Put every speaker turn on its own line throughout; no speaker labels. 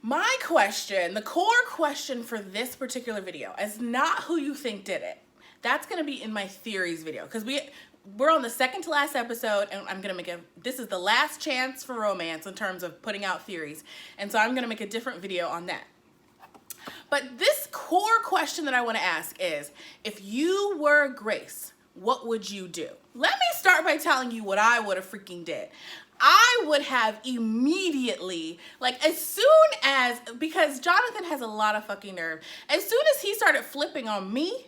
My question, the core question for this particular video is not who you think did it. That's going to be in my theories video because we're on the second to last episode, and I'm going to make this is the last chance for romance in terms of putting out theories. And so I'm going to make a different video on that. But this core question that I want to ask is, if you were Grace, what would you do? Let me start by telling you what I would have freaking did. I would have immediately, like as soon as, because Jonathon has a lot of fucking nerve, as soon as he started flipping on me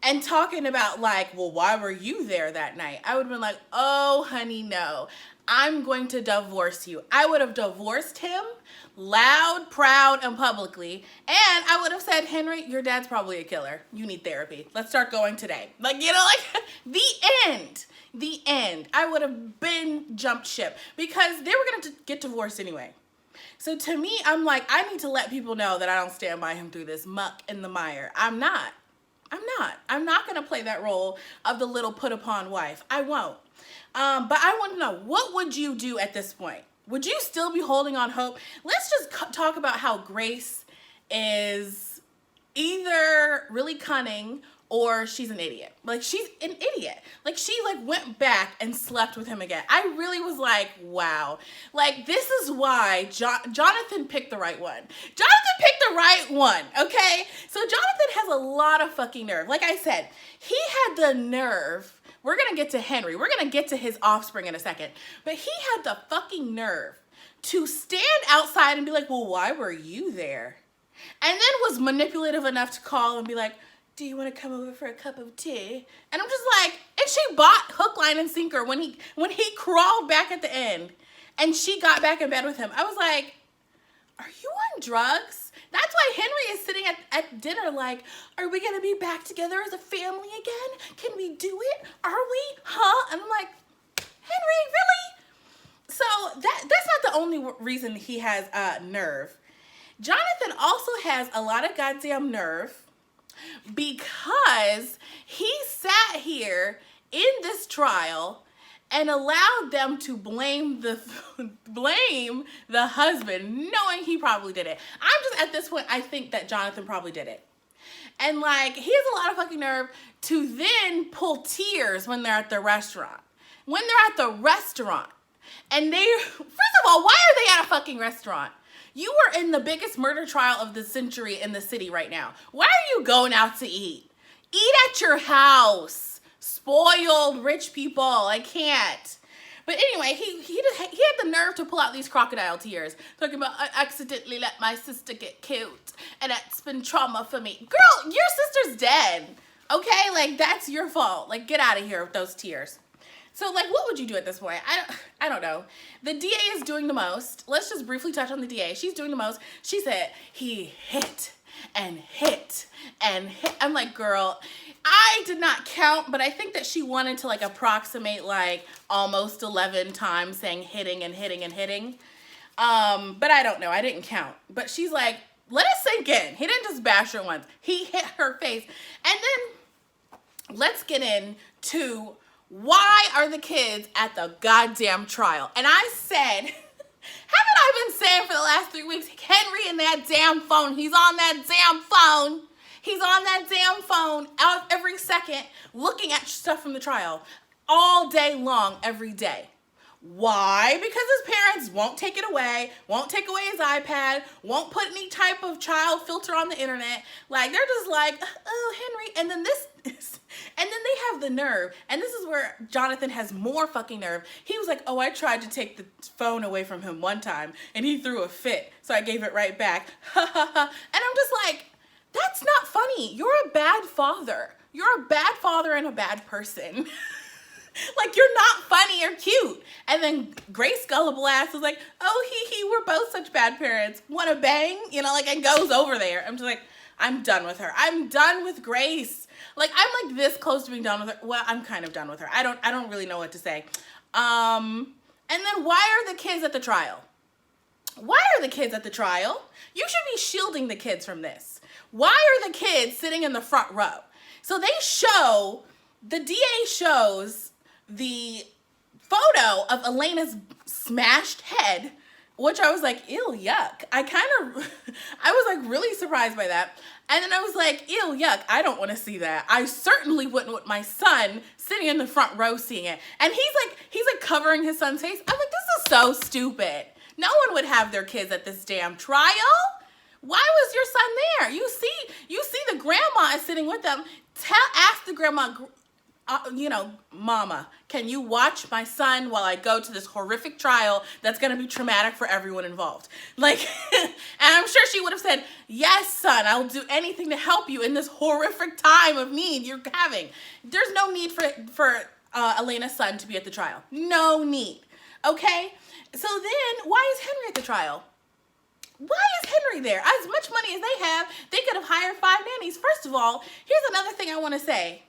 and talking about like, well, why were you there that night? I would have been like, oh, honey, no. I'm going to divorce you. I would have divorced him loud, proud, and publicly. And I would have said, Henry, your dad's probably a killer. You need therapy. Let's start going today. Like, you know, like the end. The end. I would have been jumped ship because they were going to get divorced anyway. So to me, I'm like, I need to let people know that I don't stand by him through this muck and the mire. I'm not going to play that role of the little put upon wife. I won't. But I want to know, what would you do at this point? Would you still be holding on hope? Let's just talk about how Grace is either really cunning or she's an idiot. Like, she's an idiot. Like, she like went back and slept with him again. I really was like, wow. Like, this is why Jonathon picked the right one. Jonathon picked the right one, okay? So Jonathon has a lot of fucking nerve. Like I said, he had the nerve. We're going to get to Henry. We're going to get to his offspring in a second. But he had the fucking nerve to stand outside and be like, well, why were you there? And then was manipulative enough to call and be like, do you want to come over for a cup of tea? And I'm just like, and she bought hook, line, and sinker when he crawled back at the end and she got back in bed with him. I was like, are you on drugs? That's why Henry is sitting at dinner like, are we going to be back together as a family again? Can we do it? Are we? Huh? And I'm like, Henry, really? So that's not the only reason he has nerve. Jonathan also has a lot of goddamn nerve because he sat here in this trial and allowed them to blame the husband, knowing he probably did it. I'm just at this point, I think that Jonathon probably did it. And like, he has a lot of fucking nerve to then pull tears when they're at the restaurant. When they're at the restaurant. And first of all, why are they at a fucking restaurant? You are in the biggest murder trial of the century in the city right now. Why are you going out to eat? Eat at your house. Spoiled rich people. I can't. But anyway, he had the nerve to pull out these crocodile tears. Talking about, I accidentally let my sister get killed. And that's been trauma for me. Girl, your sister's dead. Okay? Like, that's your fault. Like, get out of here with those tears. So, like, what would you do at this point? I don't know. The DA is doing the most. Let's just briefly touch on the DA. She's doing the most. She said, he hit and hit and hit. I'm like, girl, I did not count, but I think that she wanted to, like, approximate, like, almost 11 times saying hitting and hitting and hitting. But I don't know. I didn't count. But she's like, let it sink in. He didn't just bash her once. He hit her face. And then let's get into why are the kids at the goddamn trial? And I said, haven't I been saying for the last 3 weeks, Henry and that damn phone, he's on that damn phone. He's on that damn phone out every second looking at stuff from the trial all day long, every day. Why? Because his parents won't take it away, won't take away his iPad, won't put any type of child filter on the internet. Like, they're just like, oh, Henry. And then and then they have the nerve. And this is where Jonathon has more fucking nerve. He was like, oh, I tried to take the phone away from him one time and he threw a fit. So I gave it right back. Ha ha ha. And I'm just like, that's not funny. You're a bad father. You're a bad father and a bad person. Like, you're not funny or cute. And then Grace gullible ass was like, oh, we're both such bad parents. Wanna bang? You know, like, and goes over there. I'm just like, I'm done with her. I'm done with Grace. Like, I'm like this close to being done with her. Well, I'm kind of done with her. I don't really know what to say. And then why are the kids at the trial? Why are the kids at the trial? You should be shielding the kids from this. Why are the kids sitting in the front row? So the DA shows the photo of Elena's smashed head which I was like, ew, yuck. I was like really surprised by that. And then I was like, ew, yuck, I don't want to see that. I certainly wouldn't want my son sitting in the front row seeing it. And he's like covering his son's face. I'm like, this is so stupid. No one would have their kids at this damn trial. Why was your son there? You see the grandma is sitting with them. Ask the grandma, mama, can you watch my son while I go to this horrific trial that's going to be traumatic for everyone involved? Like, and I'm sure she would have said, yes, son, I'll do anything to help you in this horrific time of need you're having. There's no need for Elena's son to be at the trial. No need. Okay? So then, why is Henry at the trial? Why is Henry there? As much money as they have, they could have hired 5 nannies. First of all, here's another thing I want to say.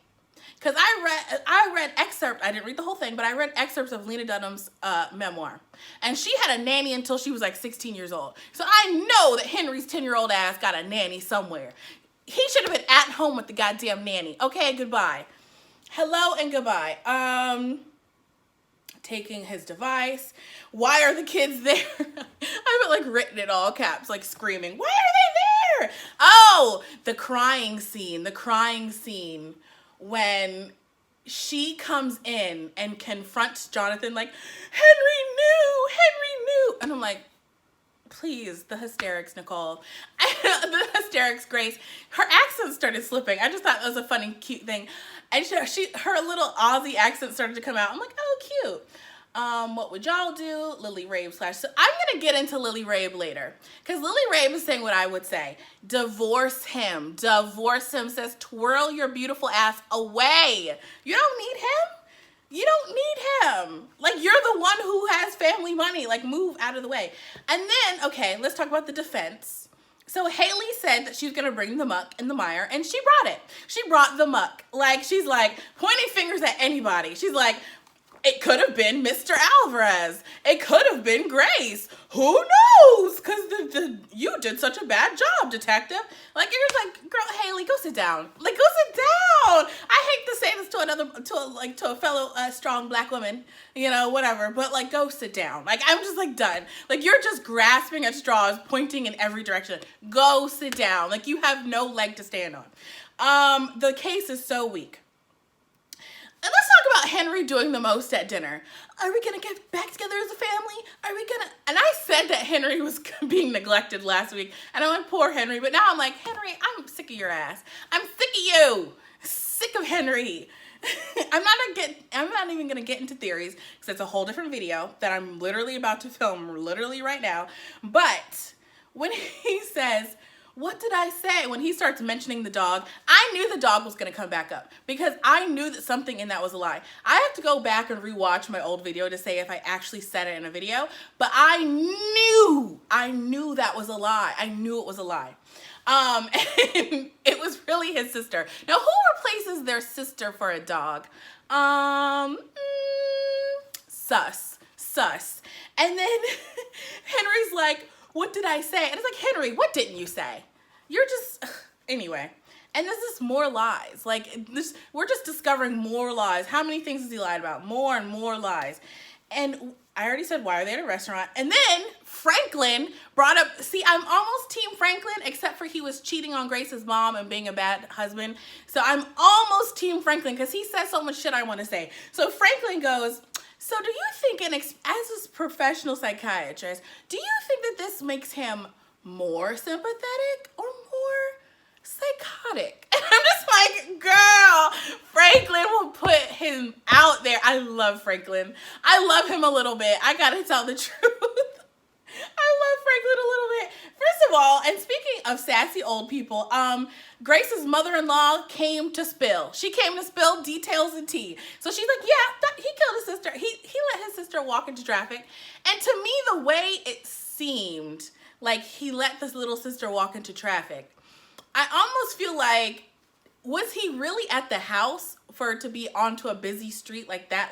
Because I read excerpts, I didn't read the whole thing, but I read excerpts of Lena Dunham's memoir. And she had a nanny until she was like 16 years old. So I know that Henry's 10-year-old ass got a nanny somewhere. He should have been at home with the goddamn nanny. Okay, goodbye. Hello and goodbye. Taking his device. Why are the kids there? I've like written it all caps, like screaming, why are they there? Oh, the crying scene when she comes in and confronts Jonathon like, Henry knew. And I'm like, please, the hysterics, Nicole. The hysterics, Grace. Her accent started slipping. I just thought that was a funny, cute thing. And her little Aussie accent started to come out. I'm like, oh, cute. What would y'all do? Lily Rabe / so I'm going to get into Lily Rabe later. Because Lily Rabe is saying what I would say. Divorce him. Says, twirl your beautiful ass away. You don't need him. You don't need him. Like, you're the one who has family money. Like, move out of the way. And then, okay, let's talk about the defense. So Haley said that she was going to bring the muck and the mire, and she brought it. She brought the muck. Like, she's like pointing fingers at anybody. She's like, it could have been Mr. Alvarez. It could have been Grace. Who knows? Because you did such a bad job, detective. Like, you're just like, girl, Haley, go sit down. Like, go sit down. I hate to say this to a fellow strong black woman, whatever. But, like, go sit down. Like, I'm just, like, done. Like, you're just grasping at straws, pointing in every direction. Go sit down. Like, you have no leg to stand on. The case is so weak. And let's talk about Henry doing the most at dinner. Are we going to get back together as a family? And I said that Henry was being neglected last week. And I went, poor Henry. But now I'm like, Henry, I'm sick of your ass. I'm sick of you. Sick of Henry. I'm not even going to get into theories because it's a whole different video that I'm literally about to film literally right now. But when he says, what did I say? When he starts mentioning the dog, I knew the dog was going to come back up because I knew that something in that was a lie. I have to go back and rewatch my old video to say if I actually said it in a video, but I knew that was a lie. I knew it was a lie. And it was really his sister. Now, who replaces their sister for a dog? Sus. And then Henry's like, what did I say? And it's like, Henry, what didn't you say? You're just, anyway. And this is more lies. Like, we're just discovering more lies. How many things has he lied about? More and more lies. And I already said, why are they at a restaurant? And then Franklin brought up, see, I'm almost Team Franklin, except for he was cheating on Grace's mom and being a bad husband. So I'm almost Team Franklin because he says so much shit I want to say. So Franklin goes, so do you think, as a professional psychiatrist, do you think that this makes him more sympathetic or more psychotic? And I'm just like, girl, Franklin will put him out there. I love Franklin. I love him a little bit. I gotta tell the truth. I love Franklin a little bit. First of all, and speaking of sassy old people, Grace's mother-in-law came to spill. She came to spill details and tea. So she's like, yeah, he killed his sister. He let his sister walk into traffic. And to me, the way it seemed like he let this little sister walk into traffic, I almost feel like, was he really at the house for it to be onto a busy street like that?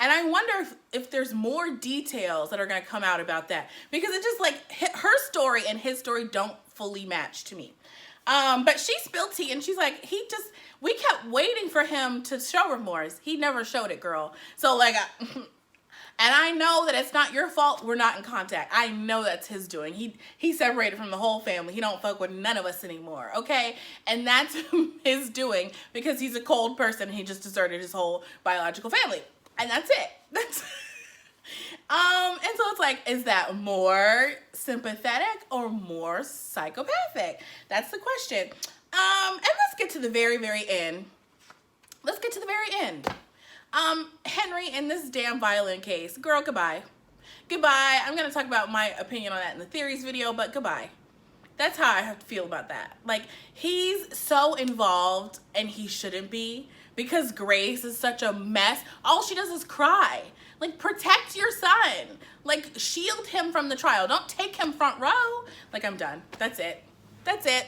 And I wonder if there's more details that are going to come out about that. Because it's just like her story and his story don't fully match to me. But she spilled tea and she's like, we kept waiting for him to show remorse. He never showed it, girl. So like, And I know that it's not your fault we're not in contact. I know that's his doing. He separated from the whole family. He don't fuck with none of us anymore, okay? And that's his doing because he's a cold person. He just deserted his whole biological family. And that's it. That's and so it's like, is that more sympathetic or more psychopathic? That's the question. And let's get to the very, very end. Let's get to the very end. Henry, in this damn violin case, girl, goodbye. Goodbye. I'm going to talk about my opinion on that in the theories video, but goodbye. That's how I have to feel about that. Like, he's so involved, and he shouldn't be, because Grace is such a mess. All she does is cry. Like, protect your son. Like, shield him from the trial. Don't take him front row. Like, I'm done. That's it. That's it.